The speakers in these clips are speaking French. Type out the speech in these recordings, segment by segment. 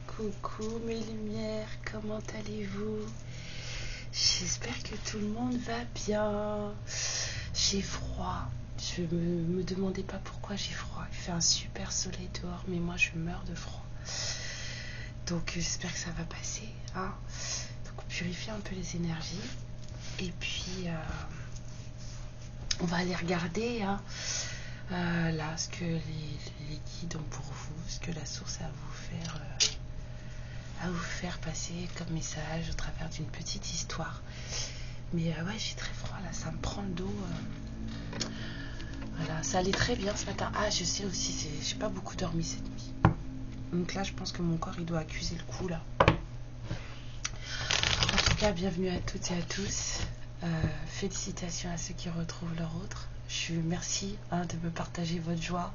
Coucou mes lumières, comment allez-vous? J'espère que tout le monde va bien. J'ai froid. Je me demandais pas pourquoi j'ai froid. Il fait un super soleil dehors, mais moi je meurs de froid. Donc j'espère que ça va passer. Hein. Donc on purifie un peu les énergies. Et puis on va aller regarder là ce que les guides ont pour vous, ce que la source a à vous faire passer comme message au travers d'une petite histoire. Mais ouais, j'ai très froid là, ça me prend le dos. Voilà, ça allait très bien ce matin. Ah, je sais aussi, j'ai pas beaucoup dormi cette nuit. Donc là, je pense que mon corps, il doit accuser le coup là. En tout cas, bienvenue à toutes et à tous. Félicitations à ceux qui retrouvent leur autre. Merci de me partager votre joie.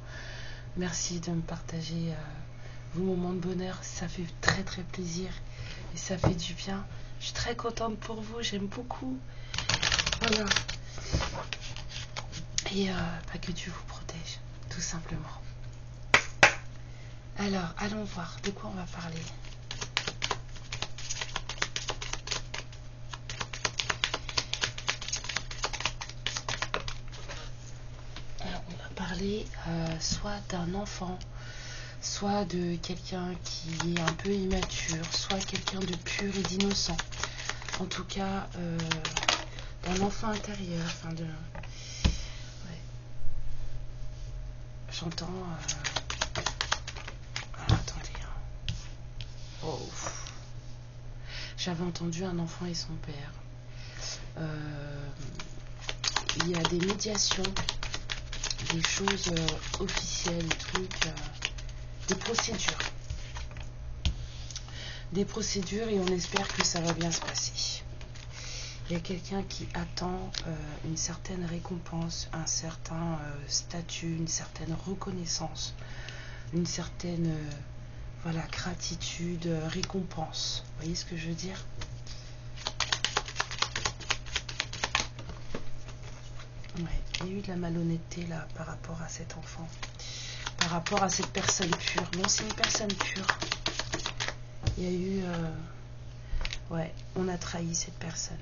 Merci de me partager vos moments de bonheur. Ça fait très très plaisir et ça fait du bien. Je suis très contente pour vous, j'aime beaucoup. Voilà. Et que Dieu vous protège, tout simplement. Alors, allons voir de quoi on va parler. Alors, on va parler soit d'un enfant, soit de quelqu'un qui est un peu immature, soit quelqu'un de pur et d'innocent. En tout cas, d'un enfant intérieur, enfin de... Ouais. J'entends... Ah, attendez. Oh. J'avais entendu un enfant et son père. Il y a des médiations, des choses officielles, des procédures. Des procédures et on espère que ça va bien se passer. Il y a quelqu'un qui attend une certaine récompense, un certain statut, une certaine reconnaissance, une certaine gratitude, récompense. Vous voyez ce que je veux dire? Ouais, il y a eu de la malhonnêteté là par rapport à cet enfant, par rapport à cette personne pure. Non, c'est une personne pure. Il y a eu... ouais, on a trahi cette personne.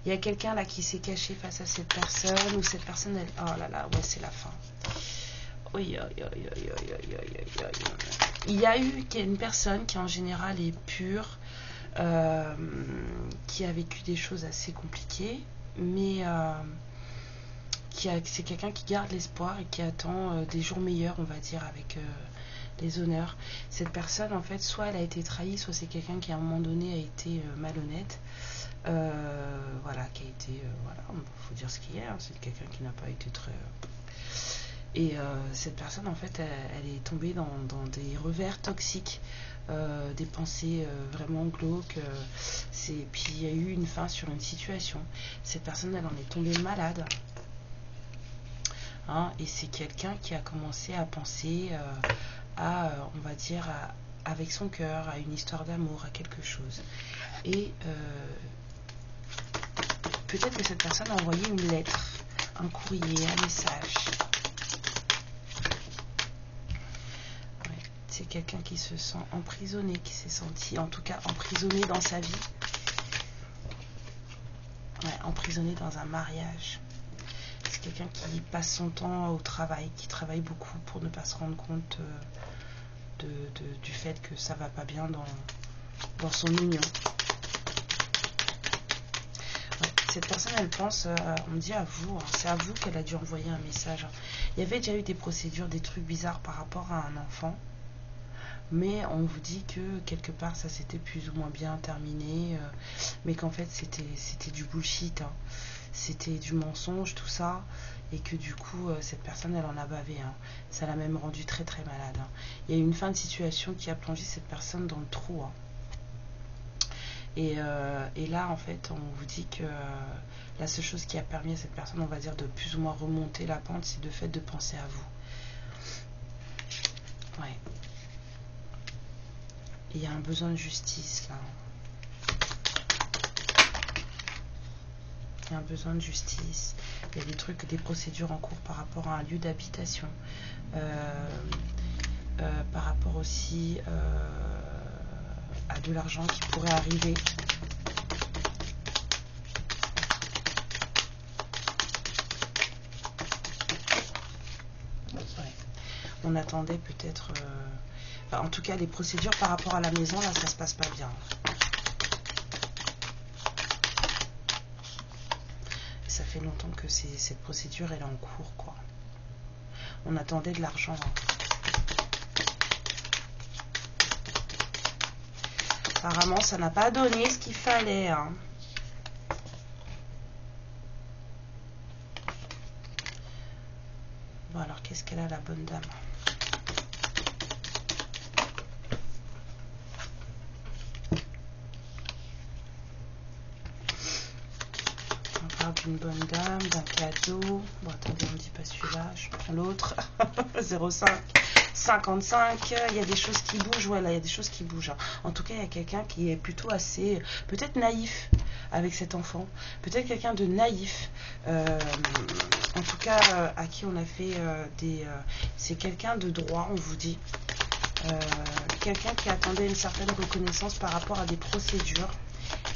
Il y a quelqu'un là qui s'est caché face à cette personne, ou cette personne, elle... Oh là là, ouais, c'est la fin. Il y a eu une personne qui en général est pure, qui a vécu des choses assez compliquées, mais c'est quelqu'un qui garde l'espoir et qui attend des jours meilleurs, on va dire, avec les honneurs. Cette personne, en fait, soit elle a été trahie, soit c'est quelqu'un qui à un moment donné a été malhonnête. Qui a été, faut dire ce qu'il y a, hein, c'est quelqu'un qui n'a pas été très... Et cette personne, en fait, elle est tombée dans des revers toxiques, des pensées vraiment glauques. Puis il y a eu une fin sur une situation. Cette personne, elle en est tombée malade. Hein, et c'est quelqu'un qui a commencé à penser on va dire, avec son cœur, à une histoire d'amour, à quelque chose. Et peut-être que cette personne a envoyé une lettre, un courrier, un message. Ouais, c'est quelqu'un qui se sent emprisonné, qui s'est senti en tout cas emprisonné dans sa vie. Ouais, emprisonné dans un mariage. C'est quelqu'un qui passe son temps au travail, qui travaille beaucoup pour ne pas se rendre compte du fait que ça va pas bien dans son union. Ouais, cette personne, elle pense, on me dit à vous, hein, c'est à vous qu'elle a dû envoyer un message. Il y avait déjà eu des procédures, des trucs bizarres par rapport à un enfant, mais on vous dit que quelque part ça s'était plus ou moins bien terminé, mais qu'en fait c'était du bullshit, hein. C'était du mensonge, tout ça, et que du coup cette personne, elle en a bavé, hein. Ça l'a même rendu très très malade, hein. Il y a eu une fin de situation qui a plongé cette personne dans le trou, hein. Et là en fait on vous dit que la seule chose qui a permis à cette personne, on va dire, de plus ou moins remonter la pente, c'est le fait de penser à vous. Ouais. Il y a un besoin de justice là. un besoin de justice. Il y a des trucs, des procédures en cours par rapport à un lieu d'habitation. Par rapport aussi à de l'argent qui pourrait arriver. Ouais. On attendait peut-être... en tout cas, les procédures par rapport à la maison, là, ça se passe pas bien. Ça fait longtemps que cette procédure, elle est en cours, quoi. On attendait de l'argent. Apparemment, ça n'a pas donné ce qu'il fallait. Hein. Bon, alors, qu'est-ce qu'elle a, la bonne dame? On parle d'une bonne dame, d'un cadeau. Bon, attendez, on ne dit pas celui-là. Je prends l'autre. 05. 55, il y a des choses qui bougent, voilà, il y a des choses qui bougent. Hein. En tout cas, il y a quelqu'un qui est plutôt assez, peut-être naïf avec cet enfant, peut-être quelqu'un de naïf, en tout cas, à qui on a fait c'est quelqu'un de droit, on vous dit, quelqu'un qui attendait une certaine reconnaissance par rapport à des procédures,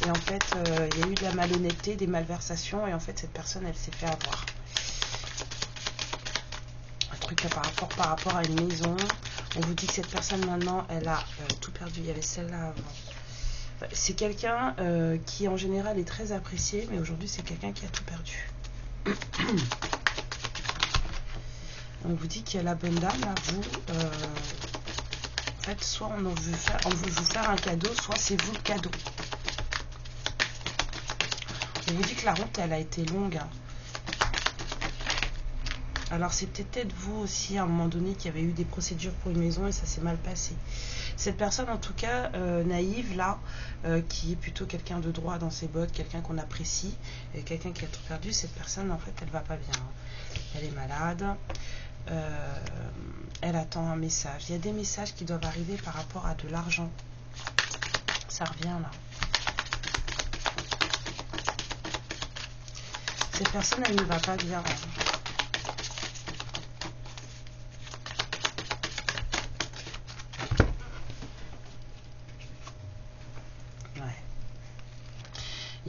et en fait, il y a eu de la malhonnêteté, des malversations, et en fait, cette personne, elle s'est fait avoir. Par rapport à une maison, on vous dit que cette personne maintenant elle a tout perdu. Il y avait celle-là avant. C'est quelqu'un qui en général est très apprécié, mais aujourd'hui c'est quelqu'un qui a tout perdu. On vous dit qu'il y a la bonne dame là, vous en fait soit on veut vous faire un cadeau, soit c'est vous le cadeau. On vous dit que la route elle a été longue. Hein. Alors c'est peut-être vous aussi à un moment donné qui avait eu des procédures pour une maison et ça s'est mal passé. Cette personne en tout cas naïve là, qui est plutôt quelqu'un de droit dans ses bottes, quelqu'un qu'on apprécie, et quelqu'un qui a tout perdu, cette personne en fait elle va pas bien. Hein. Elle est malade, elle attend un message. Il y a des messages qui doivent arriver par rapport à de l'argent. Ça revient là. Cette personne elle ne va pas bien. Hein.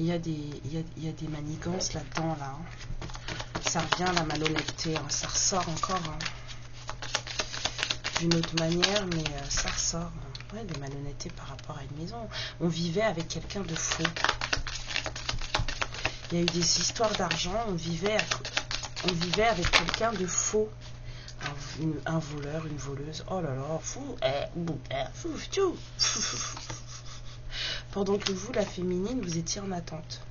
Il y a des manigances là-dedans, là. Ça revient, la malhonnêteté, hein. Ça ressort encore. Hein. D'une autre manière, mais ça ressort. Hein. Ouais, des malhonnêtetés par rapport à une maison. On vivait avec quelqu'un de faux. Il y a eu des histoires d'argent, on vivait avec quelqu'un de faux. Un voleur, une voleuse. Oh là là, fou. Pendant que vous, la féminine, vous étiez en attente.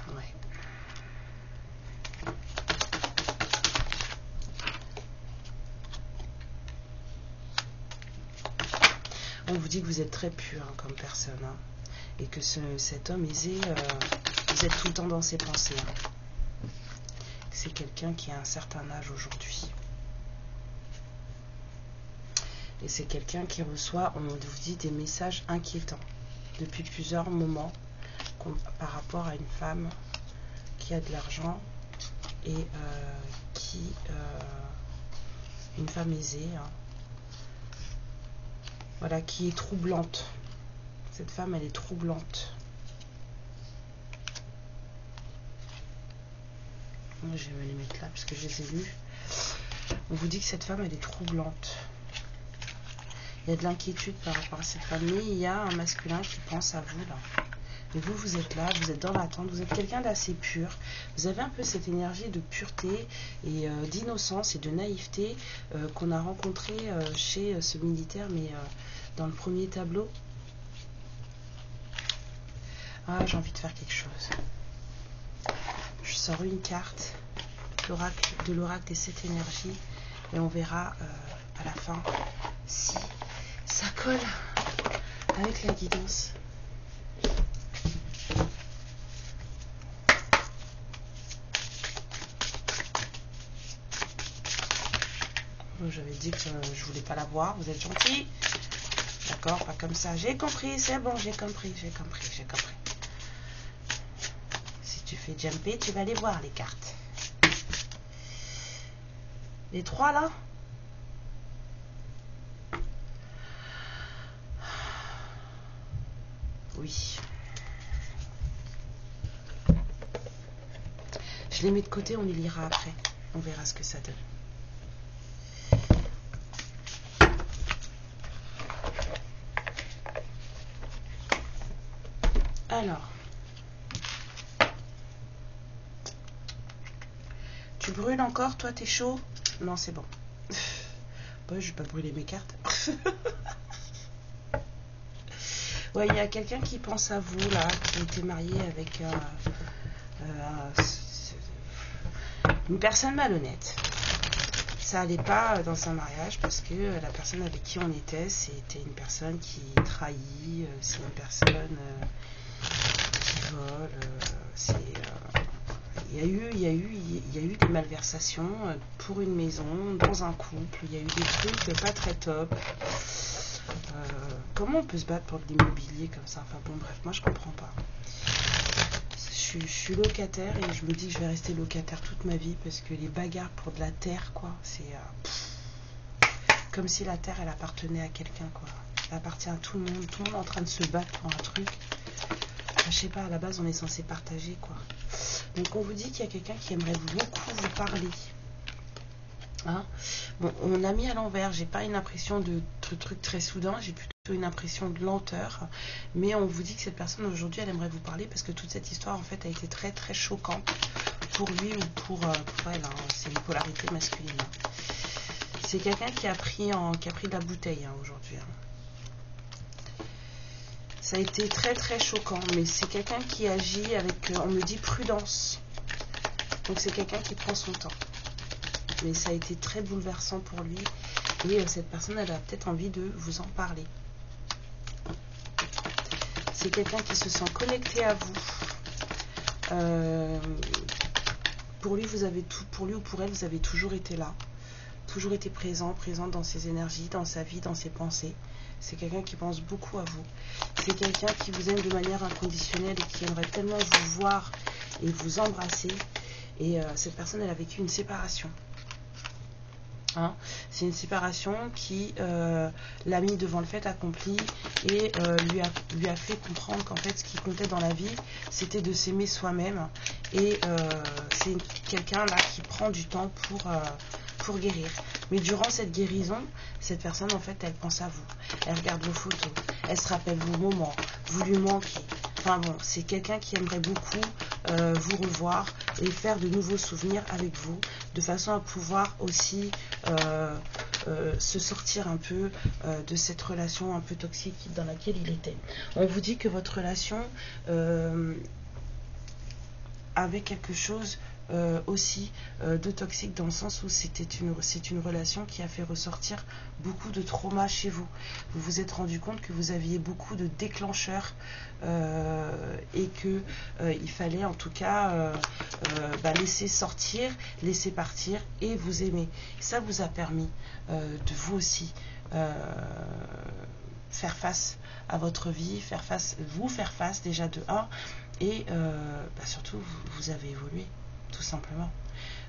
Ouais. On vous dit que vous êtes très pur hein, comme personne. Hein, et que cet homme aisé, vous êtes tout le temps dans ses pensées. Hein. C'est quelqu'un qui a un certain âge aujourd'hui. Et c'est quelqu'un qui reçoit, on vous dit, des messages inquiétants depuis plusieurs moments par rapport à une femme qui a de l'argent et une femme aisée, hein, voilà, qui est troublante. Cette femme, elle est troublante. Moi, je vais me les mettre là parce que je les ai lus. On vous dit que cette femme, elle est troublante. Il y a de l'inquiétude par rapport à cette femme, mais il y a un masculin qui pense à vous là. Et vous, vous êtes là, vous êtes dans l'attente, vous êtes quelqu'un d'assez pur. Vous avez un peu cette énergie de pureté et d'innocence et de naïveté qu'on a rencontré chez ce militaire, mais dans le premier tableau. Ah, j'ai envie de faire quelque chose. Je sors une carte de l'oracle des 7 énergies et on verra à la fin si ça colle avec la guidance. J'avais dit que je voulais pas la voir, vous êtes gentil. d'accord? Pas comme ça. J'ai compris, c'est bon, j'ai compris. Si tu fais jumper, tu vas les voir, les cartes. Les 3 là? Oui. Je les mets de côté, on les lira après. On verra ce que ça donne. Alors. Tu brûles encore, toi, t'es chaud? Non, c'est bon. Bon, je vais pas brûler mes cartes. Ouais, il y a quelqu'un qui pense à vous, là, qui était marié avec une personne malhonnête. Ça allait pas dans un mariage parce que la personne avec qui on était, c'était une personne qui trahit, c'est une personne qui vole, il y a eu des malversations pour une maison, dans un couple, il y a eu des trucs pas très top. Comment on peut se battre pour de l'immobilier comme ça? Enfin bon, bref, moi je comprends pas. Je suis locataire et je me dis que je vais rester locataire toute ma vie parce que les bagarres pour de la terre, quoi, c'est comme si la terre elle appartenait à quelqu'un, quoi. Elle appartient à tout le monde est en train de se battre pour un truc. Enfin, je sais pas, à la base on est censé partager, quoi. Donc on vous dit qu'il y a quelqu'un qui aimerait beaucoup vous parler. Hein? Bon, on a mis à l'envers, j'ai pas une impression de truc très soudain, j'ai plutôt une impression de lenteur, mais on vous dit que cette personne aujourd'hui elle aimerait vous parler parce que toute cette histoire en fait a été très très choquante pour lui ou pour elle, hein. C'est une polarité masculine. C'est quelqu'un qui a pris de la bouteille, hein, aujourd'hui. Hein. Ça a été très très choquant, mais c'est quelqu'un qui agit avec, on me dit prudence, donc c'est quelqu'un qui prend son temps. Mais ça a été très bouleversant pour lui et cette personne elle a peut-être envie de vous en parler. C'est quelqu'un qui se sent connecté à vous. Pour lui vous avez tout, pour lui ou pour elle vous avez toujours été là, toujours été présente dans ses énergies, dans sa vie, dans ses pensées. C'est quelqu'un qui pense beaucoup à vous. C'est quelqu'un qui vous aime de manière inconditionnelle et qui aimerait tellement vous voir et vous embrasser. Et cette personne elle a vécu une séparation. Hein, c'est une séparation qui l'a mis devant le fait accompli et lui a fait comprendre qu'en fait ce qui comptait dans la vie c'était de s'aimer soi-même et c'est quelqu'un là qui prend du temps pour guérir. Mais durant cette guérison, cette personne en fait elle pense à vous, elle regarde vos photos, elle se rappelle vos moments, vous lui manquez. Enfin bon, c'est quelqu'un qui aimerait beaucoup vous revoir et faire de nouveaux souvenirs avec vous, de façon à pouvoir aussi se sortir un peu de cette relation un peu toxique dans laquelle il était. On vous dit que votre relation avait quelque chose aussi de toxique dans le sens où c'est une relation qui a fait ressortir beaucoup de traumas chez vous. Vous vous êtes rendu compte que vous aviez beaucoup de déclencheurs et que il fallait en tout cas laisser sortir, laisser partir et vous aimer. Ça vous a permis de vous aussi faire face à votre vie, vous faire face déjà de 1 et surtout vous avez évolué. Tout simplement.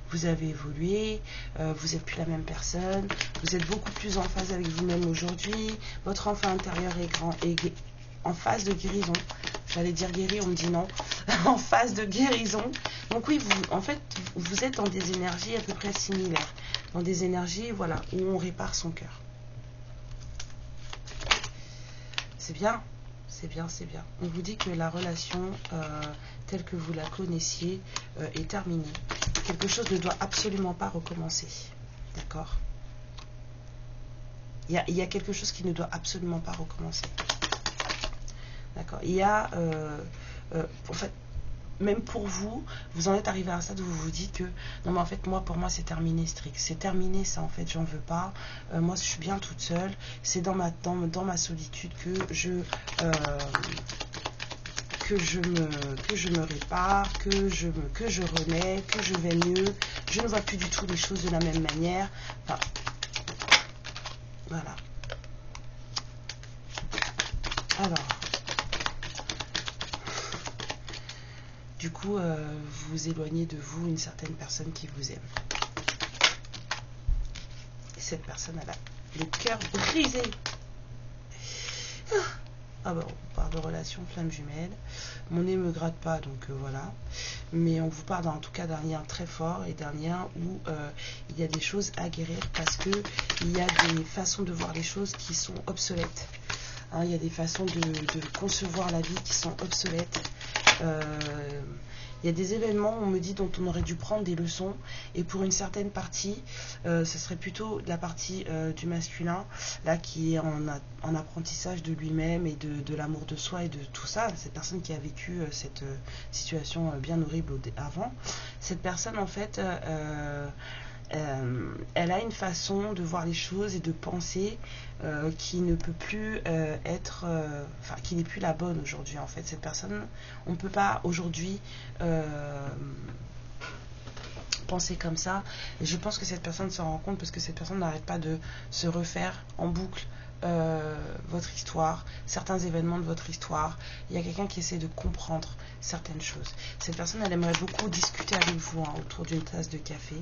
Vous avez évolué, vous n'êtes plus la même personne, vous êtes beaucoup plus en phase avec vous-même aujourd'hui, votre enfant intérieur est en phase de guérison. J'allais dire guéri, on me dit non. En phase de guérison. Donc oui, en fait, vous êtes dans des énergies à peu près similaires. Dans des énergies, voilà, où on répare son cœur. C'est bien. C'est bien, c'est bien. On vous dit que la relation telle que vous la connaissiez est terminée. Quelque chose ne doit absolument pas recommencer. D'accord? Il y a quelque chose qui ne doit absolument pas recommencer. D'accord? Il y a... en fait, même pour vous, vous en êtes arrivé à un stade où vous vous dites que non mais en fait pour moi c'est terminé strict, c'est terminé ça en fait, j'en veux pas, moi je suis bien toute seule, c'est dans ma solitude que je me répare, que je renais, que je vais mieux, je ne vois plus du tout les choses de la même manière, enfin, voilà. Alors, du coup, vous éloignez de vous une certaine personne qui vous aime. Et cette personne, elle a le cœur brisé. Ah bah, on parle de relation flamme jumelle. Mon nez me gratte pas, donc voilà. Mais on vous parle en tout cas d'un lien très fort et d'un lien où il y a des choses à guérir parce que il y a des façons de voir les choses qui sont obsolètes. Hein, il y a des façons de concevoir la vie qui sont obsolètes. Il y a des événements, on me dit, dont on aurait dû prendre des leçons, et pour une certaine partie, ce serait plutôt la partie du masculin, là, qui est en apprentissage de lui-même et de l'amour de soi et de tout ça. Cette personne qui a vécu cette situation bien horrible avant, cette personne, en fait, elle a une façon de voir les choses et de penser qui ne peut plus être, enfin qui n'est plus la bonne aujourd'hui. En fait, cette personne, on ne peut pas aujourd'hui penser comme ça. Et je pense que cette personne s'en rend compte parce que cette personne n'arrête pas de se refaire en boucle votre histoire, certains événements de votre histoire. Il y a quelqu'un qui essaie de comprendre certaines choses. Cette personne, elle aimerait beaucoup discuter avec vous autour d'une tasse de café.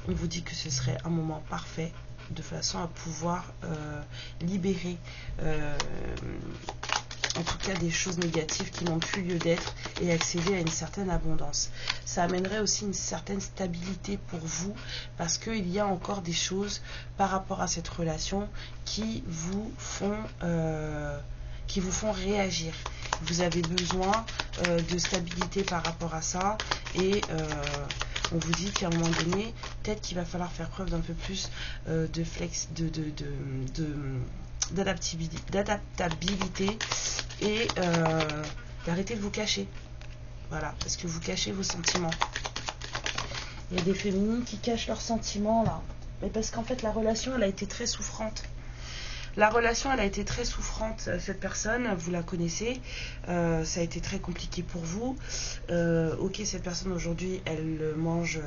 On vous dit que ce serait un moment parfait de façon à pouvoir libérer en tout cas des choses négatives qui n'ont plus lieu d'être et accéder à une certaine abondance. Ça amènerait aussi une certaine stabilité pour vous parce qu'il y a encore des choses par rapport à cette relation qui vous font réagir. Vous avez besoin de stabilité par rapport à ça et on vous dit qu'à un moment donné, peut-être qu'il va falloir faire preuve d'un peu plus d'adaptabilité et d'arrêter de vous cacher. Voilà, parce que vous cachez vos sentiments. Il y a des féminines qui cachent leurs sentiments là. Mais parce qu'en fait, la relation, elle a été très souffrante. La relation, elle a été très souffrante. Cette personne, vous la connaissez. Ça a été très compliqué pour vous. Ok, cette personne aujourd'hui, elle mange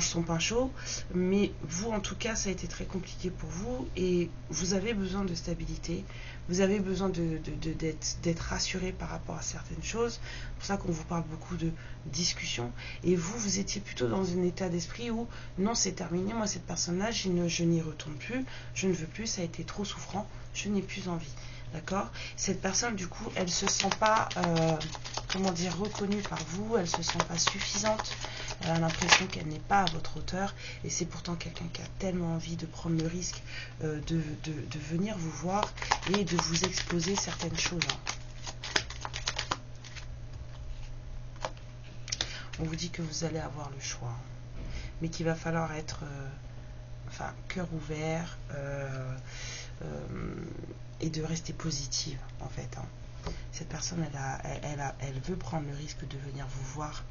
son pain chaud. Mais vous, en tout cas, ça a été très compliqué pour vous. Et vous avez besoin de stabilité. Vous avez besoin d'être rassuré par rapport à certaines choses. C'est pour ça qu'on vous parle beaucoup de discussion. Et vous étiez plutôt dans un état d'esprit où non, c'est terminé. Moi, cette personne-là, je n'y retourne plus. Je ne veux plus. Ça a été trop souffrant. Je n'ai plus envie. D'accord ? Cette personne, du coup, elle ne se sent pas, reconnue par vous. Elle ne se sent pas suffisante. Elle a l'impression qu'elle n'est pas à votre hauteur. Et c'est pourtant quelqu'un qui a tellement envie de prendre le risque de venir vous voir et de vous exposer certaines choses. On vous dit que vous allez avoir le choix. Mais qu'il va falloir être cœur ouvert et de rester positive en fait. Cette personne, elle veut prendre le risque de venir vous voir,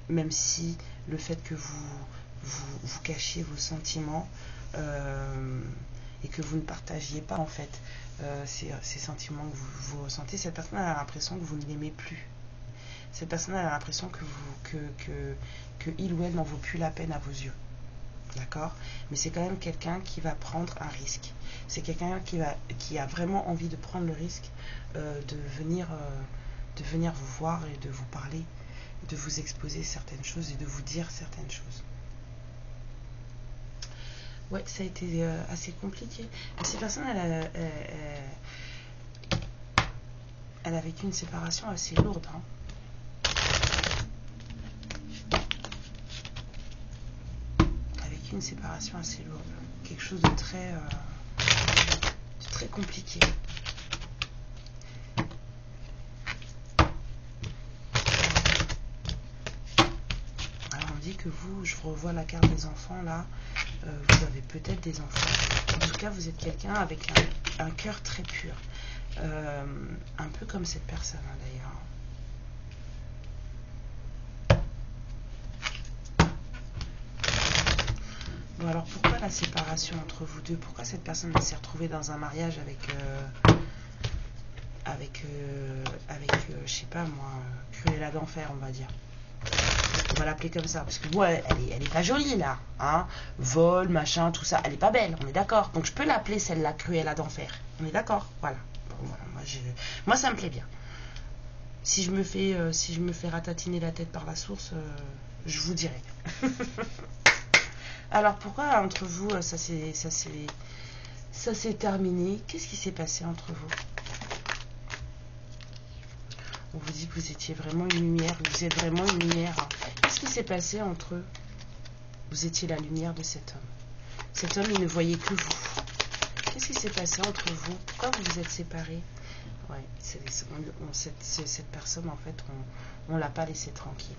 même si le fait que vous cachiez vos sentiments et que vous ne partagiez pas en fait ces sentiments que vous ressentez, cette personne a l'impression que vous ne l'aimez plus. Cette personne a l'impression que il ou elle n'en vaut plus la peine à vos yeux. D'accord ? Mais c'est quand même quelqu'un qui va prendre un risque. C'est quelqu'un qui a vraiment envie de prendre le risque de venir vous voir et de vous parler, de vous exposer certaines choses et de vous dire certaines choses. Ouais, ça a été assez compliqué. Mais cette personne, elle a vécu une séparation assez lourde. Une séparation assez lourde, quelque chose de très compliqué. Alors on dit que vous, je revois la carte des enfants là, vous avez peut-être des enfants. En tout cas, vous êtes quelqu'un avec un cœur très pur, un peu comme cette personne d'ailleurs. Bon, alors pourquoi la séparation entre vous deux? Pourquoi cette personne s'est retrouvée dans un mariage avec je sais pas moi, Cruella d'enfer, on va dire. On va l'appeler comme ça. Parce que ouais, elle est pas jolie là. Hein, vol, machin, tout ça. Elle est pas belle, on est d'accord. Donc je peux l'appeler celle-là, Cruella d'enfer. On est d'accord. Voilà. Bon, voilà. Moi, ça me plaît bien. Si je me fais ratatiner la tête par la source, je vous dirai. Alors pourquoi entre vous, ça s'est terminé? Qu'est-ce qui s'est passé entre vous? On vous dit que vous étiez vraiment une lumière, vous êtes vraiment une lumière. Qu'est-ce qui s'est passé entre eux? Vous étiez la lumière de cet homme. Cet homme, il ne voyait que vous. Qu'est-ce qui s'est passé entre vous? Pourquoi vous vous êtes séparés? Ouais, cette personne, en fait, on ne l'a pas laissé tranquille.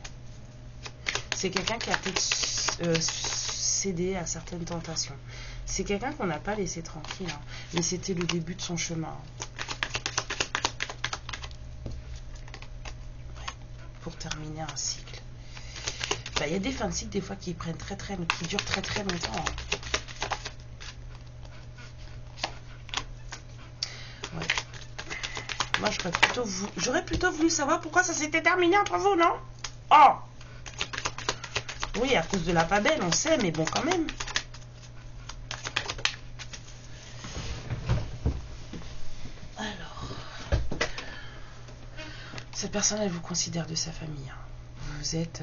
C'est quelqu'un qui a peut-être cédé à certaines tentations. C'est quelqu'un qu'on n'a pas laissé tranquille, hein, mais c'était le début de son chemin. Pour terminer un cycle. Il y a des fins de cycle des fois qui prennent qui durent très longtemps. Hein. Ouais. Moi j'aurais plutôt voulu savoir pourquoi ça s'était terminé entre vous, non? Oh! Oui, à cause de la pas belle, on sait, mais bon quand même. Alors, cette personne, elle vous considère de sa famille. Hein. Vous êtes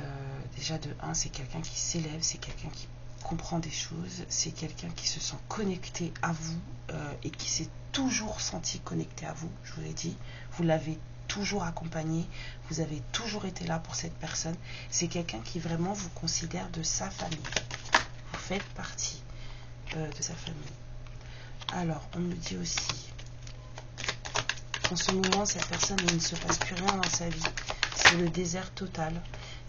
déjà de 1, c'est quelqu'un qui s'élève, c'est quelqu'un qui comprend des choses, c'est quelqu'un qui se sent connecté à vous et qui s'est toujours senti connecté à vous, je vous l'ai dit. Vous l'avez toujours accompagné, vous avez toujours été là pour cette personne. C'est quelqu'un qui vraiment vous considère de sa famille. Vous faites partie de sa famille. Alors, on me dit aussi, en ce moment, cette personne, il ne se passe plus rien dans sa vie. C'est le désert total.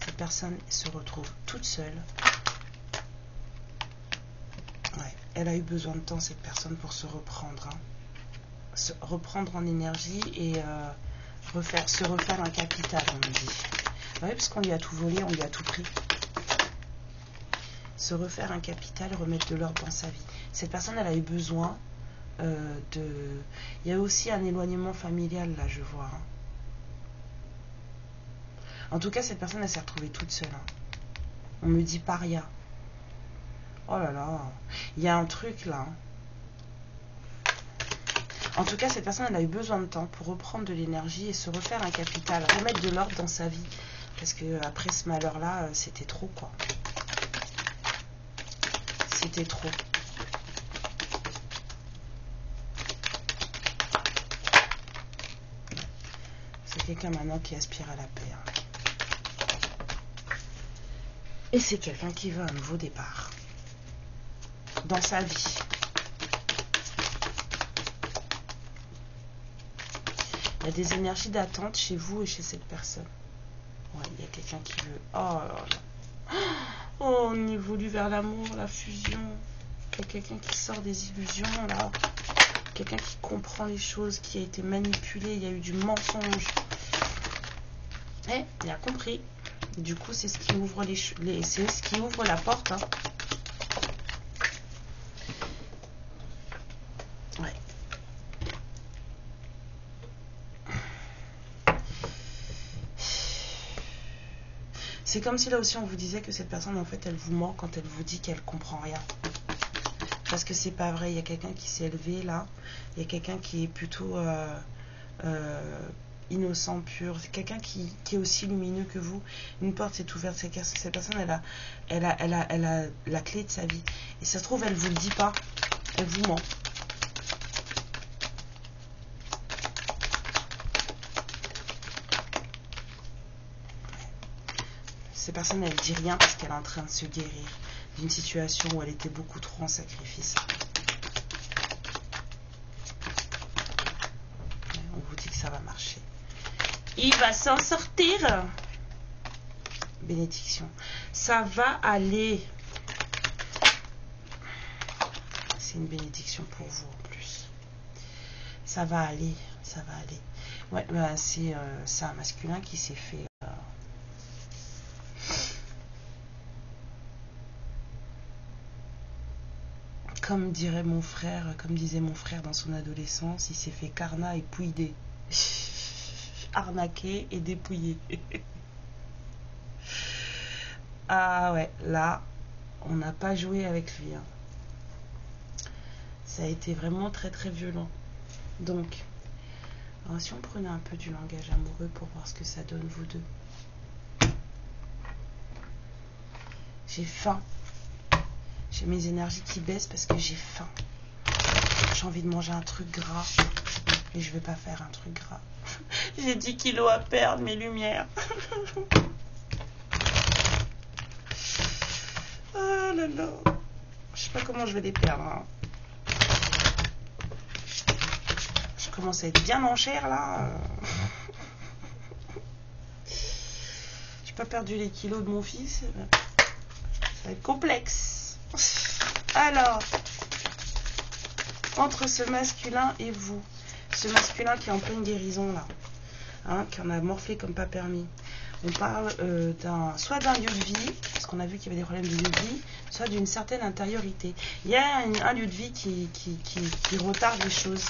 Cette personne se retrouve toute seule. Ouais, elle a eu besoin de temps, cette personne, pour se reprendre. Hein. Se reprendre en énergie et se refaire un capital, on me dit. Oui, parce qu'on lui a tout volé, on lui a tout pris. Se refaire un capital, remettre de l'ordre dans sa vie. Cette personne, elle a eu besoin de... Il y a aussi un éloignement familial, là, je vois. Hein. En tout cas, cette personne, elle s'est retrouvée toute seule. Hein. On me dit paria. Oh là là. Il y a un truc, là. En tout cas, cette personne, elle a eu besoin de temps pour reprendre de l'énergie et se refaire un capital, remettre de l'ordre dans sa vie. Parce que après ce malheur-là, c'était trop, quoi. C'était trop. C'est quelqu'un maintenant qui aspire à la paix. Hein. Et c'est quelqu'un qui veut un nouveau départ dans sa vie. Il y a des énergies d'attente chez vous et chez cette personne. Ouais, il y a quelqu'un qui veut... Oh là là. Oh, on évolue vers l'amour, la fusion. Il y a quelqu'un qui sort des illusions, là. Quelqu'un qui comprend les choses, qui a été manipulé. Il y a eu du mensonge. Eh, il a compris. Du coup, c'est ce qui ouvre c'est ce qui ouvre la porte. Hein. Ouais. C'est comme si là aussi on vous disait que cette personne, en fait, elle vous ment quand elle vous dit qu'elle comprend rien. Parce que c'est pas vrai. Il y a quelqu'un qui s'est élevé là. Il y a quelqu'un qui est plutôt innocent, pur. C'est quelqu'un qui est aussi lumineux que vous. Une porte s'est ouverte. Cette personne, elle a la clé de sa vie. Et ça se trouve, elle vous le dit pas. Elle vous ment. Cette personne, elle dit rien parce qu'elle est en train de se guérir d'une situation où elle était beaucoup trop en sacrifice. On vous dit que ça va marcher. Il va s'en sortir. Bénédiction. Ça va aller. C'est une bénédiction pour vous en plus. Ça va aller. Ça va aller. Ouais, bah, c'est un masculin qui s'est fait... Comme disait mon frère dans son adolescence, il s'est fait carnat et pouillé. Arnaqué et dépouillé. Ah ouais, là, on n'a pas joué avec lui. Hein. Ça a été vraiment très très violent. Donc, alors si on prenait un peu du langage amoureux pour voir ce que ça donne, vous deux. J'ai faim. J'ai mes énergies qui baissent parce que j'ai faim. J'ai envie de manger un truc gras. Mais je vais pas faire un truc gras. J'ai 10 kilos à perdre, mes lumières. Ah là là. Je sais pas comment je vais les perdre. Hein. Je commence à être bien en chair là. J'ai pas perdu les kilos de mon fils. Ça va être complexe. Alors, entre ce masculin et vous, ce masculin qui est en pleine guérison là, hein, qui en a morflé comme pas permis. On parle soit d'un lieu de vie, parce qu'on a vu qu'il y avait des problèmes de lieu de vie, soit d'une certaine intériorité. Il y a un lieu de vie qui retarde les choses.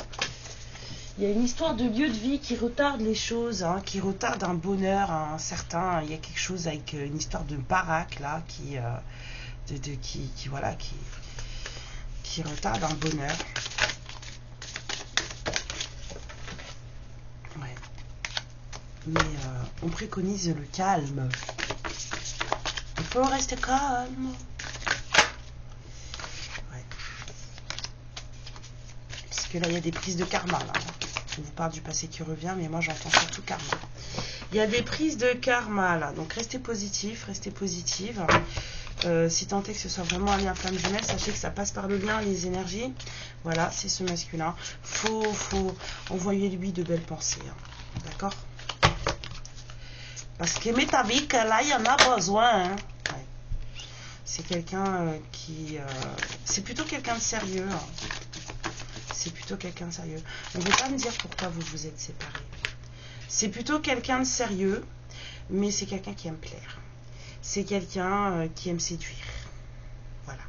Il y a une histoire de lieu de vie qui retarde les choses, hein, qui retarde un bonheur, un certain. Il y a quelque chose avec une histoire de baraque là qui retarde un bonheur. Ouais. Mais on préconise le calme. Il faut rester calme. Ouais. Parce que là, il y a des prises de karma. Là. On vous parle du passé qui revient, mais moi, j'entends surtout karma. Il y a des prises de karma, là. Donc, restez positif, restez positive. Si tant est que ce soit vraiment un lien flamme jumelle, sachez que ça passe par le lien, les énergies. Voilà, c'est ce masculin. Faut envoyer-lui de belles pensées. Hein. D'accord ? Parce que métavique, là, il y en a besoin. Hein. Ouais. C'est quelqu'un qui... c'est plutôt quelqu'un de sérieux. Hein. C'est plutôt quelqu'un de sérieux. On ne veut pas me dire pourquoi vous vous êtes séparés. C'est plutôt quelqu'un de sérieux, mais c'est quelqu'un qui aime plaire. C'est quelqu'un qui aime séduire. Voilà.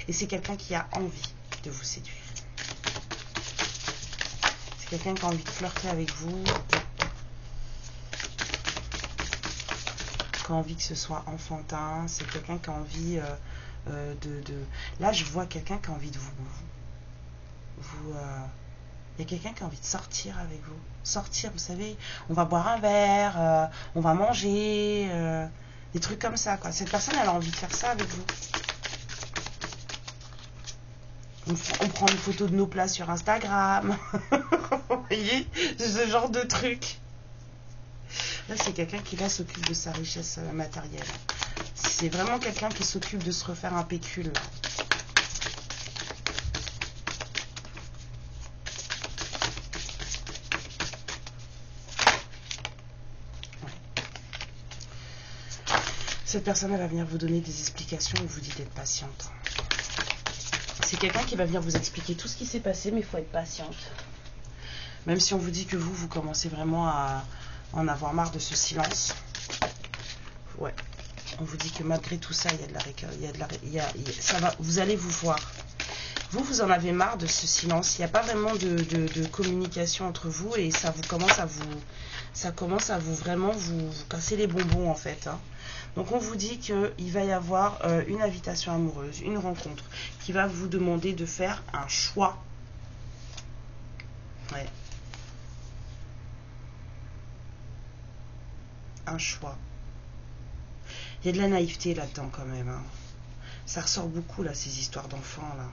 Et c'est quelqu'un qui a envie de vous séduire. C'est quelqu'un qui a envie de flirter avec vous. Qui a envie que ce soit enfantin. C'est quelqu'un qui a envie Là, je vois quelqu'un qui a envie de il y a quelqu'un qui a envie de sortir avec vous. Sortir, vous savez, on va boire un verre, on va manger, des trucs comme ça, quoi. Cette personne, elle a envie de faire ça avec vous. On prend une photo de nos plats sur Instagram. Vous voyez, ce genre de truc. Là, c'est quelqu'un qui, là, s'occupe de sa richesse matérielle. C'est vraiment quelqu'un qui s'occupe de se refaire un pécule, là. Cette personne, elle va venir vous donner des explications et vous dit d'être patiente. C'est quelqu'un qui va venir vous expliquer tout ce qui s'est passé, mais il faut être patiente. Même si on vous dit que vous commencez vraiment à en avoir marre de ce silence. Ouais. On vous dit que malgré tout ça, vous allez vous voir. Vous en avez marre de ce silence. Il n'y a pas vraiment de communication entre vous et ça commence à vous vraiment vous casser les bonbons en fait. Hein. Donc on vous dit qu'il va y avoir une invitation amoureuse, une rencontre qui va vous demander de faire un choix. Ouais. Un choix. Il y a de la naïveté là-dedans quand même. Hein. Ça ressort beaucoup là, ces histoires d'enfants là.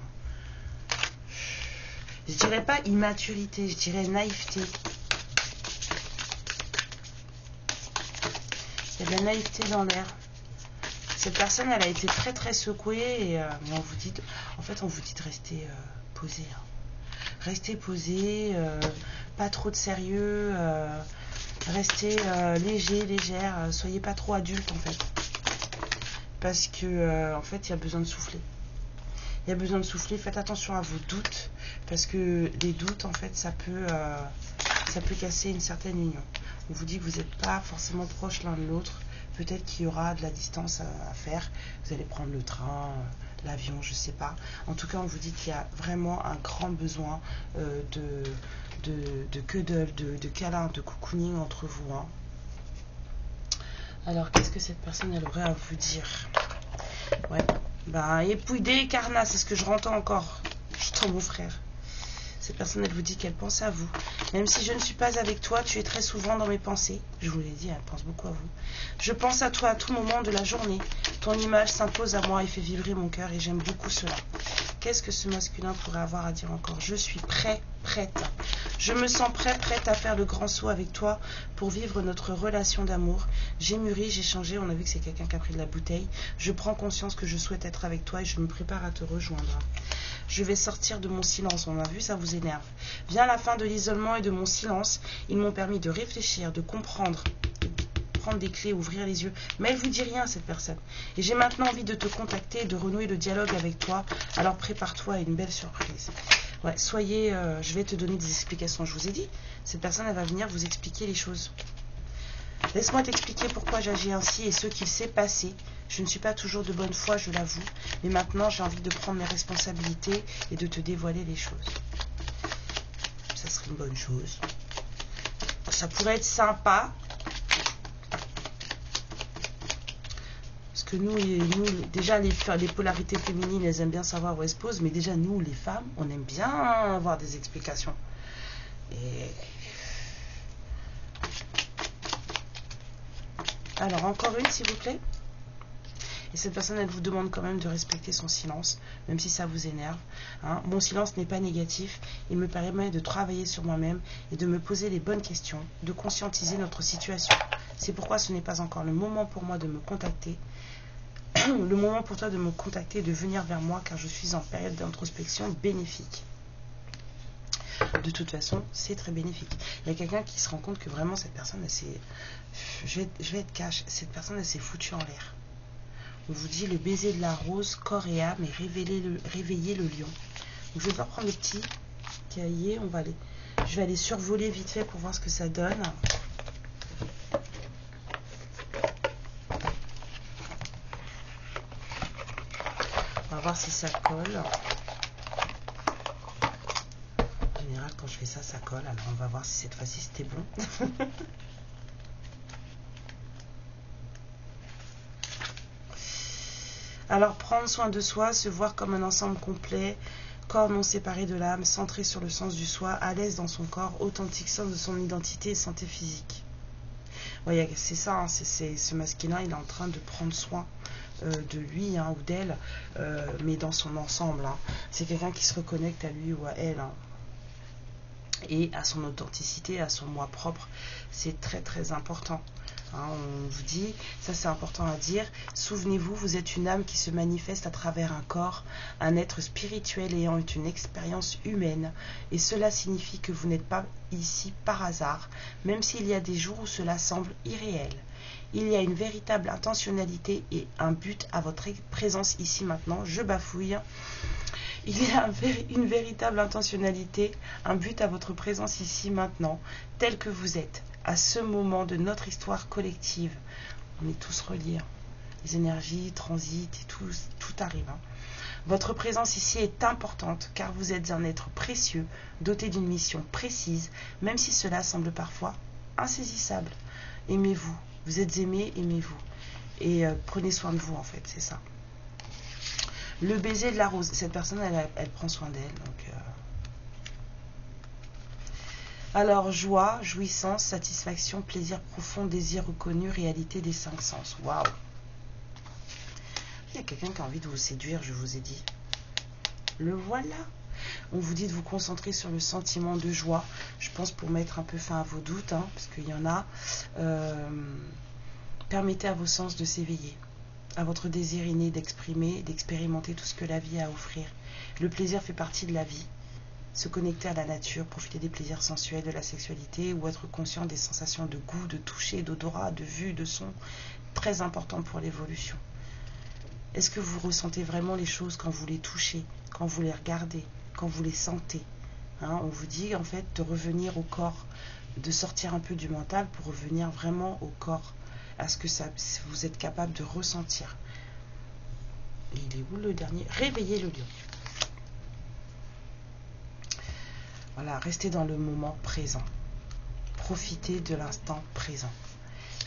Je dirais pas immaturité, je dirais naïveté. Il y a de la naïveté dans l'air. Cette personne, elle a été très très secouée et mais on vous dit de rester posé. Hein. Restez posé, pas trop de sérieux, restez léger, légère, soyez pas trop adulte en fait. Parce que en fait, il y a besoin de souffler. Il y a besoin de souffler, faites attention à vos doutes, parce que les doutes, en fait, ça peut casser une certaine union. On vous dit que vous n'êtes pas forcément proches l'un de l'autre, peut-être qu'il y aura de la distance à faire, vous allez prendre le train, l'avion, je ne sais pas. En tout cas, on vous dit qu'il y a vraiment un grand besoin de cuddle, de câlin, de cocooning entre vous. Hein. Alors, qu'est-ce que cette personne, elle aurait à vous dire? Ouais. Bah, épouillé, carnat, c'est ce que je rentends encore. J'entends mon frère. Cette personne, elle vous dit qu'elle pense à vous. Même si je ne suis pas avec toi, tu es très souvent dans mes pensées. Je vous l'ai dit, elle pense beaucoup à vous. Je pense à toi à tout moment de la journée. Ton image s'impose à moi et fait vibrer mon cœur et j'aime beaucoup cela. Qu'est-ce que ce masculin pourrait avoir à dire encore? Je suis prêt, prête. Je me sens prêt, prête à faire le grand saut avec toi pour vivre notre relation d'amour. J'ai mûri, j'ai changé, on a vu que c'est quelqu'un qui a pris de la bouteille. Je prends conscience que je souhaite être avec toi et je me prépare à te rejoindre. Je vais sortir de mon silence, on a vu, ça vous énerve. Vient la fin de l'isolement et de mon silence. Ils m'ont permis de réfléchir, de comprendre, de prendre des clés, ouvrir les yeux. Mais elle vous dit rien, cette personne. Et j'ai maintenant envie de te contacter et de renouer le dialogue avec toi. Alors prépare-toi à une belle surprise. Ouais, soyez, je vais te donner des explications. Je vous ai dit, cette personne, elle va venir vous expliquer les choses. Laisse-moi t'expliquer pourquoi j'agis ainsi et ce qu'il s'est passé. Je ne suis pas toujours de bonne foi, je l'avoue, mais maintenant j'ai envie de prendre mes responsabilités et de te dévoiler les choses. Ça serait une bonne chose. Ça pourrait être sympa. Parce que nous déjà les polarités féminines, elles aiment bien savoir où elles se posent, mais déjà nous, les femmes, on aime bien avoir des explications. Et... alors, encore une, s'il vous plaît. Et cette personne, elle vous demande quand même de respecter son silence, même si ça vous énerve. Hein. Mon silence n'est pas négatif. Il me permet de travailler sur moi-même et de me poser les bonnes questions, de conscientiser notre situation. C'est pourquoi ce n'est pas encore le moment pour moi de me contacter. Le moment pour toi de me contacter et de venir vers moi, car je suis en période d'introspection bénéfique. De toute façon, c'est très bénéfique. Il y a quelqu'un qui se rend compte que vraiment cette personne, elle s'est... Je vais être cash. Cette personne, elle s'est foutue en l'air. On vous dit le baiser de la rose, corps et âme, et réveiller le lion. Donc je vais devoir prendre le petit cahier. Je vais aller survoler vite fait pour voir ce que ça donne. On va voir si ça colle. En général, quand je fais ça, ça colle. Alors on va voir si cette fois-ci c'était bon. Alors, prendre soin de soi, se voir comme un ensemble complet, corps non séparé de l'âme, centré sur le sens du soi, à l'aise dans son corps, authentique sens de son identité et santé physique. Ouais, c'est ça, hein, c'est ce masculin, il est en train de prendre soin de lui ou d'elle, mais dans son ensemble. Hein. C'est quelqu'un qui se reconnecte à lui ou à elle. Hein. Et à son authenticité, à son moi propre. C'est très très important. Hein, on vous dit, ça c'est important à dire, souvenez-vous, vous êtes une âme qui se manifeste à travers un corps, un être spirituel ayant une expérience humaine, et cela signifie que vous n'êtes pas ici par hasard, même s'il y a des jours où cela semble irréel. Il y a une véritable intentionnalité et un but à votre présence ici maintenant. Je bafouille. Il y a une véritable intentionnalité, un but à votre présence ici maintenant, tel que vous êtes. À ce moment de notre histoire collective, on est tous reliés, hein. Les énergies transitent et tout arrive. Hein. Votre présence ici est importante car vous êtes un être précieux, doté d'une mission précise, même si cela semble parfois insaisissable. Aimez-vous, vous êtes aimé, aimez-vous. Et prenez soin de vous en fait, c'est ça. Le baiser de la rose, cette personne elle prend soin d'elle, donc... Alors, joie, jouissance, satisfaction, plaisir profond, désir reconnu, réalité des 5 sens. Waouh! Il y a quelqu'un qui a envie de vous séduire, je vous ai dit. Le voilà! On vous dit de vous concentrer sur le sentiment de joie. Je pense pour mettre un peu fin à vos doutes, hein, parce qu'il y en a. Permettez à vos sens de s'éveiller, à votre désir inné d'exprimer, d'expérimenter tout ce que la vie a à offrir. Le plaisir fait partie de la vie. Se connecter à la nature, profiter des plaisirs sensuels de la sexualité ou être conscient des sensations de goût, de toucher, d'odorat, de vue, de son, très important pour l'évolution. Est-ce que vous ressentez vraiment les choses quand vous les touchez, quand vous les regardez, quand vous les sentez, hein, on vous dit en fait de revenir au corps, de sortir un peu du mental pour revenir vraiment au corps, à ce que vous êtes capable de ressentir. Et il est où le dernier? Réveiller le lion. Voilà, restez dans le moment présent. Profitez de l'instant présent.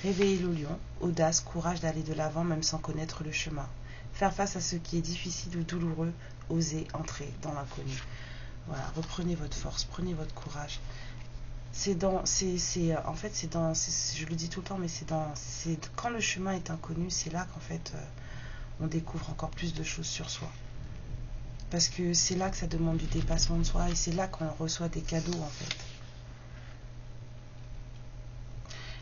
Réveiller le lion, audace, courage d'aller de l'avant même sans connaître le chemin. Faire face à ce qui est difficile ou douloureux, oser entrer dans l'inconnu. Voilà, reprenez votre force, prenez votre courage. En fait, je le dis tout le temps, mais quand le chemin est inconnu, c'est là qu'en fait, on découvre encore plus de choses sur soi. Parce que c'est là que ça demande du dépassement de soi et c'est là qu'on reçoit des cadeaux, en fait.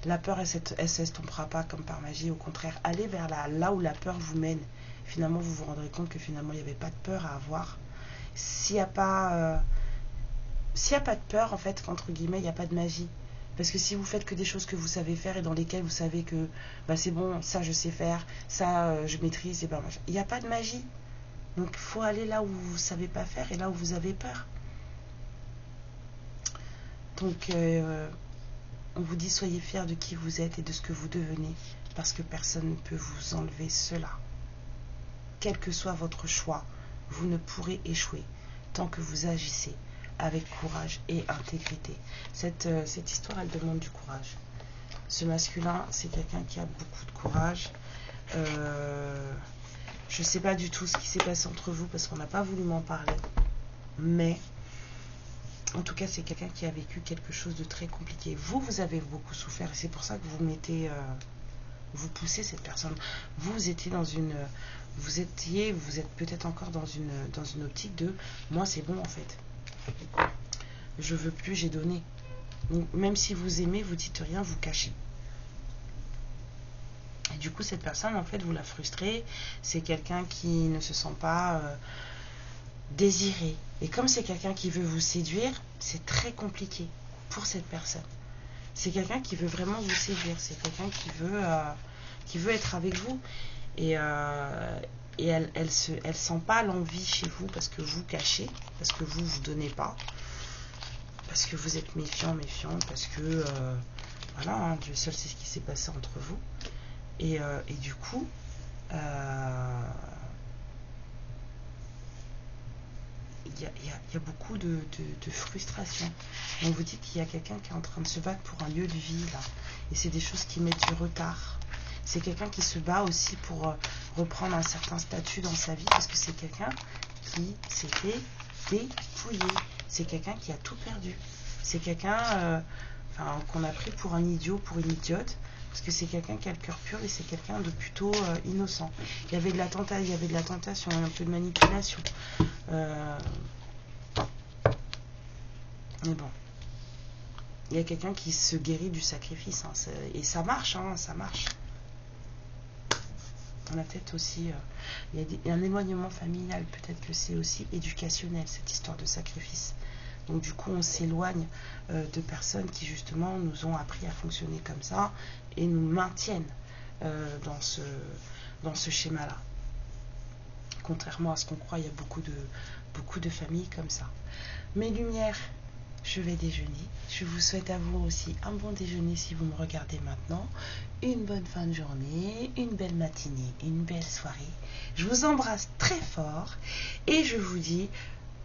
La peur, elle s'estompera pas comme par magie. Au contraire, allez vers là où la peur vous mène. Finalement, vous vous rendrez compte que finalement, il n'y avait pas de peur à avoir. S'il n'y a pas de peur, en fait, entre guillemets, il n'y a pas de magie. Parce que si vous faites que des choses que vous savez faire et dans lesquelles vous savez que bah, c'est bon, ça je sais faire, ça je maîtrise, et ben, il n'y a pas de magie. Donc il faut aller là où vous ne savez pas faire et là où vous avez peur. Donc on vous dit soyez fiers de qui vous êtes et de ce que vous devenez, parce que personne ne peut vous enlever cela. Quel que soit votre choix, vous ne pourrez échouer tant que vous agissez avec courage et intégrité. Cette histoire, elle demande du courage. Ce masculin, c'est quelqu'un qui a beaucoup de courage. Je ne sais pas du tout ce qui s'est passé entre vous parce qu'on n'a pas voulu m'en parler. Mais en tout cas, c'est quelqu'un qui a vécu quelque chose de très compliqué. Vous avez beaucoup souffert et c'est pour ça que vous poussez cette personne. Vous êtes peut-être encore dans une optique de moi c'est bon en fait. Je veux plus, j'ai donné. Donc, même si vous aimez, vous dites rien, vous cachez. Et du coup, cette personne, en fait, vous la frustrez. C'est quelqu'un qui ne se sent pas désiré. Et comme c'est quelqu'un qui veut vous séduire, c'est très compliqué pour cette personne. C'est quelqu'un qui veut vraiment vous séduire. C'est quelqu'un qui veut être avec vous. Et elle sent pas l'envie chez vous parce que vous cachez, parce que vous donnez pas, parce que vous êtes méfiant, parce que voilà, hein, Dieu seul sait ce qui s'est passé entre vous. Et du coup, il y a beaucoup de frustration. On vous dit qu'il y a quelqu'un qui est en train de se battre pour un lieu de vie là, et c'est des choses qui mettent du retard. C'est quelqu'un qui se bat aussi pour reprendre un certain statut dans sa vie, parce que c'est quelqu'un qui s'était dépouillé. C'est quelqu'un qui a tout perdu. C'est quelqu'un qu'on a pris pour un idiot, pour une idiote, parce que c'est quelqu'un qui a le cœur pur et c'est quelqu'un de plutôt innocent. Il y avait de la tentation, un peu de manipulation. Mais bon, il y a quelqu'un qui se guérit du sacrifice, hein, et ça marche, ça marche. On a peut-être aussi, il y a un éloignement familial, peut-être que c'est aussi éducationnel, cette histoire de sacrifice. Donc du coup, on s'éloigne de personnes qui justement nous ont appris à fonctionner comme ça et nous maintiennent dans ce schéma-là. Contrairement à ce qu'on croit, il y a beaucoup de familles comme ça. Mes lumières, je vais déjeuner. Je vous souhaite à vous aussi un bon déjeuner si vous me regardez maintenant. Une bonne fin de journée, une belle matinée, une belle soirée. Je vous embrasse très fort et je vous dis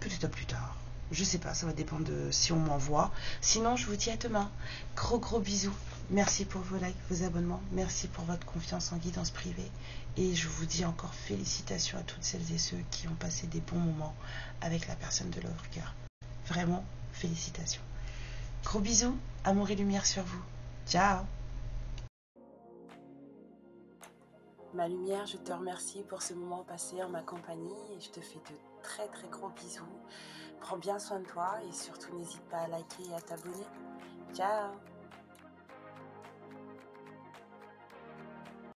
peut-être à plus tard. Je sais pas, ça va dépendre de si on m'envoie. Sinon, je vous dis à demain. Gros bisous. Merci pour vos likes, vos abonnements. Merci pour votre confiance en guidance privée. Et je vous dis encore félicitations à toutes celles et ceux qui ont passé des bons moments avec la personne de leur cœur. Vraiment, félicitations. Gros bisous, amour et lumière sur vous. Ciao. Ma lumière, je te remercie pour ce moment passé en ma compagnie et je te fais de très gros bisous. Prends bien soin de toi et surtout n'hésite pas à liker et à t'abonner. Ciao.